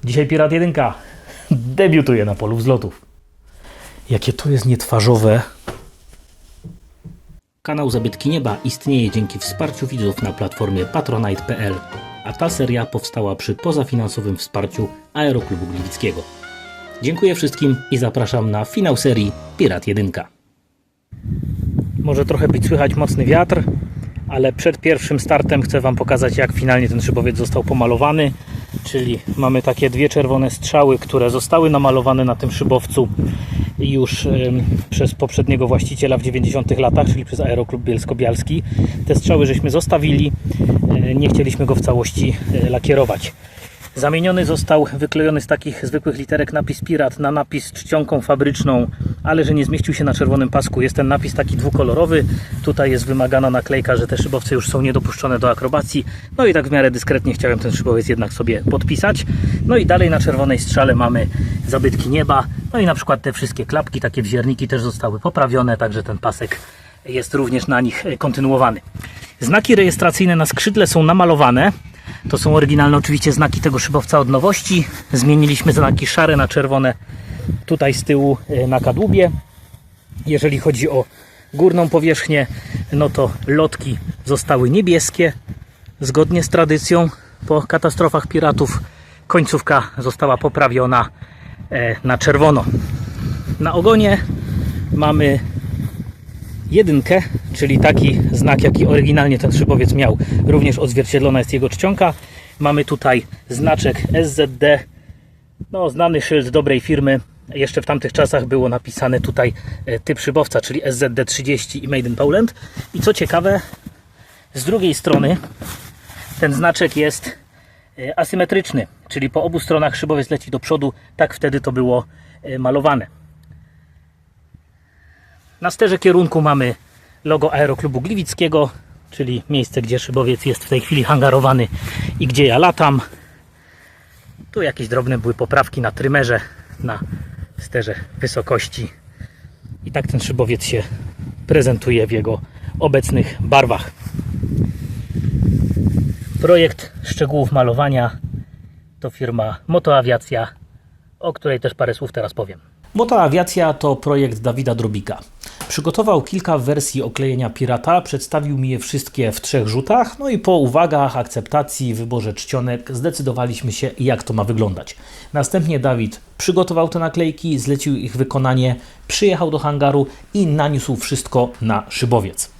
Dzisiaj Pirat 1 debiutuje na polu wzlotów. Jakie to jest nietwarzowe. Kanał Zabytki Nieba istnieje dzięki wsparciu widzów na platformie patronite.pl, a ta seria powstała przy pozafinansowym wsparciu Aeroklubu Gliwickiego. Dziękuję wszystkim i zapraszam na finał serii Pirat 1. Może trochę być słychać mocny wiatr, ale przed pierwszym startem chcę Wam pokazać, jak finalnie ten szybowiec został pomalowany. Czyli mamy takie dwie czerwone strzały, które zostały namalowane na tym szybowcu już przez poprzedniego właściciela w 90 latach, czyli przez Aeroklub Bielsko-Bialski. Te strzały żeśmy zostawili, nie chcieliśmy go w całości lakierować. Zamieniony został, wyklejony z takich zwykłych literek napis Pirat na napis czcionką fabryczną, ale że nie zmieścił się na czerwonym pasku. Jest ten napis taki dwukolorowy. Tutaj jest wymagana naklejka, że te szybowce już są niedopuszczone do akrobacji. No i tak w miarę dyskretnie chciałem ten szybowiec jednak sobie podpisać. No i dalej na czerwonej strzale mamy Zabytki Nieba. No i na przykład te wszystkie klapki, takie wzierniki też zostały poprawione, także ten pasek jest również na nich kontynuowany. Znaki rejestracyjne na skrzydle są namalowane. To są oryginalne oczywiście znaki tego szybowca od nowości. Zmieniliśmy znaki szare na czerwone tutaj z tyłu na kadłubie. Jeżeli chodzi o górną powierzchnię, no to lotki zostały niebieskie. Zgodnie z tradycją po katastrofach piratów końcówka została poprawiona na czerwono. Na ogonie mamy 1, czyli taki znak, jaki oryginalnie ten szybowiec miał. Również odzwierciedlona jest jego czcionka. Mamy tutaj znaczek SZD, no, znany szyld dobrej firmy. Jeszcze w tamtych czasach było napisane tutaj typ szybowca, czyli SZD-30 i Made in Poland. I co ciekawe, z drugiej strony ten znaczek jest asymetryczny, czyli po obu stronach szybowiec leci do przodu. Tak wtedy to było malowane. Na sterze kierunku mamy logo Aeroklubu Gliwickiego, czyli miejsce, gdzie szybowiec jest w tej chwili hangarowany i gdzie ja latam. Tu jakieś drobne były poprawki na trymerze, na sterze wysokości. I tak ten szybowiec się prezentuje w jego obecnych barwach. Projekt szczegółów malowania to firma Motoawiacja, o której też parę słów teraz powiem. Motoawiacja to projekt Dawida Drobika. Przygotował kilka wersji oklejenia Pirata, przedstawił mi je wszystkie w 3 rzutach, no i po uwagach, akceptacji, wyborze czcionek zdecydowaliśmy się, jak to ma wyglądać. Następnie Dawid przygotował te naklejki, zlecił ich wykonanie, przyjechał do hangaru i naniósł wszystko na szybowiec.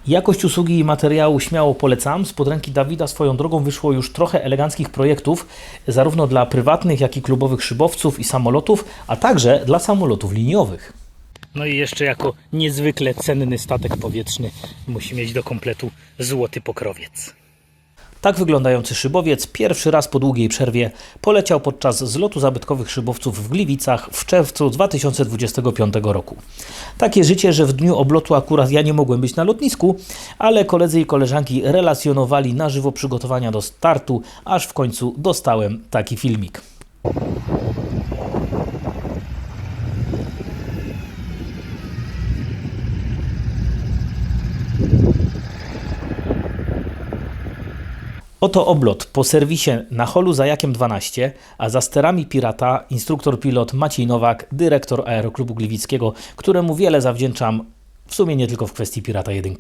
Jakość usługi i materiału śmiało polecam. Spod ręki Dawida swoją drogą wyszło już trochę eleganckich projektów, zarówno dla prywatnych, jak i klubowych szybowców i samolotów, a także dla samolotów liniowych. No i jeszcze jako niezwykle cenny statek powietrzny musi mieć do kompletu złoty pokrowiec. Tak wyglądający szybowiec pierwszy raz po długiej przerwie poleciał podczas zlotu zabytkowych szybowców w Gliwicach w czerwcu 2025 roku. Takie życie, że w dniu oblotu akurat ja nie mogłem być na lotnisku, ale koledzy i koleżanki relacjonowali na żywo przygotowania do startu, aż w końcu dostałem taki filmik. Oto oblot po serwisie na holu za Jakiem 12, a za sterami Pirata instruktor pilot Maciej Nowak, dyrektor Aeroklubu Gliwickiego, któremu wiele zawdzięczam, w sumie nie tylko w kwestii Pirata 1.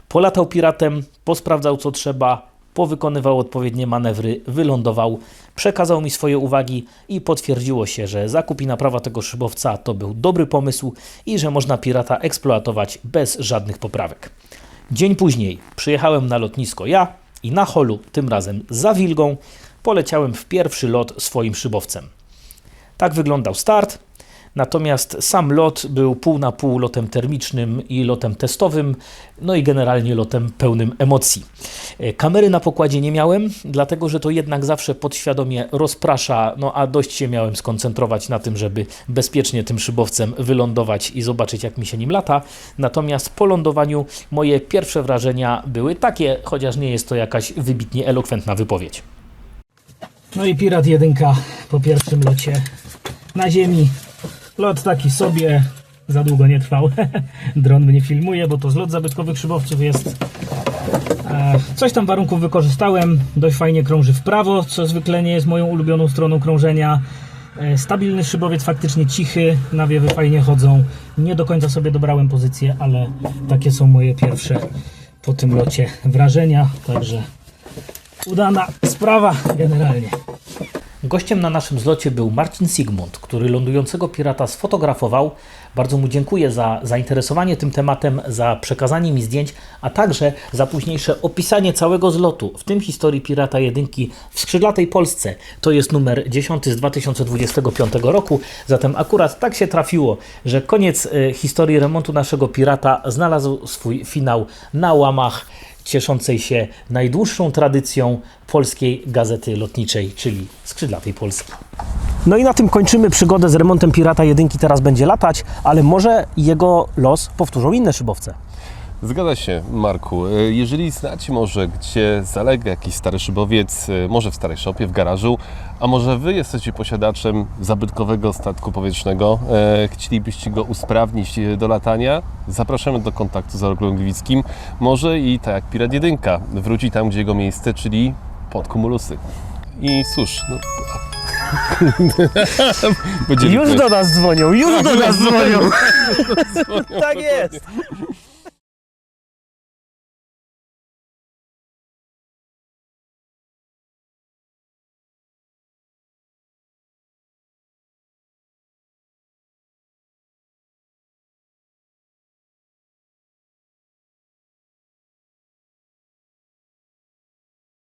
Polatał Piratem, posprawdzał co trzeba, powykonywał odpowiednie manewry, wylądował, przekazał mi swoje uwagi i potwierdziło się, że zakup i naprawa tego szybowca to był dobry pomysł i że można Pirata eksploatować bez żadnych poprawek. Dzień później przyjechałem na lotnisko ja i na holu, tym razem za Wilgą, poleciałem w pierwszy lot swoim szybowcem. Tak wyglądał start, natomiast sam lot był pół na pół lotem termicznym i lotem testowym, no i generalnie lotem pełnym emocji. Kamery na pokładzie nie miałem, dlatego że to jednak zawsze podświadomie rozprasza, no a dość się miałem skoncentrować na tym, żeby bezpiecznie tym szybowcem wylądować i zobaczyć, jak mi się nim lata. Natomiast po lądowaniu moje pierwsze wrażenia były takie, chociaż nie jest to jakaś wybitnie elokwentna wypowiedź. No i Pirat 1 po pierwszym locie na ziemi. Lot taki sobie, za długo nie trwał. Dron mnie filmuje, bo to zlot zabytkowych szybowców jest. Coś tam warunków wykorzystałem, dość fajnie krąży w prawo, co zwykle nie jest moją ulubioną stroną krążenia. Stabilny szybowiec, faktycznie cichy, nawiewy fajnie chodzą. Nie do końca sobie dobrałem pozycję, ale takie są moje pierwsze po tym locie wrażenia, także udana sprawa generalnie. Gościem na naszym zlocie był Marcin Sigmund, który lądującego pirata sfotografował. Bardzo mu dziękuję za zainteresowanie tym tematem, za przekazanie mi zdjęć, a także za późniejsze opisanie całego zlotu, w tym historii Pirata 1 w skrzydlatej Polsce. To jest numer 10 z 2025 roku, zatem akurat tak się trafiło, że koniec historii remontu naszego pirata znalazł swój finał na łamach cieszącej się najdłuższą tradycją polskiej gazety lotniczej, czyli skrzydlatej Polski. No i na tym kończymy przygodę z remontem Pirata 1. Teraz będzie latać, ale może jego los powtórzą inne szybowce. Zgadza się, Marku. Jeżeli znacie może, gdzie zalega jakiś stary szybowiec, może w starej szopie, w garażu, a może Wy jesteście posiadaczem zabytkowego statku powietrznego, chcielibyście go usprawnić do latania, zapraszamy do kontaktu z Orłem Gliwickim. Może i tak jak Pirat 1 wróci tam, gdzie jego miejsce, czyli pod Kumulusy. I cóż, no... Już do nas dzwonią, już do nas dzwonią. Tak jest.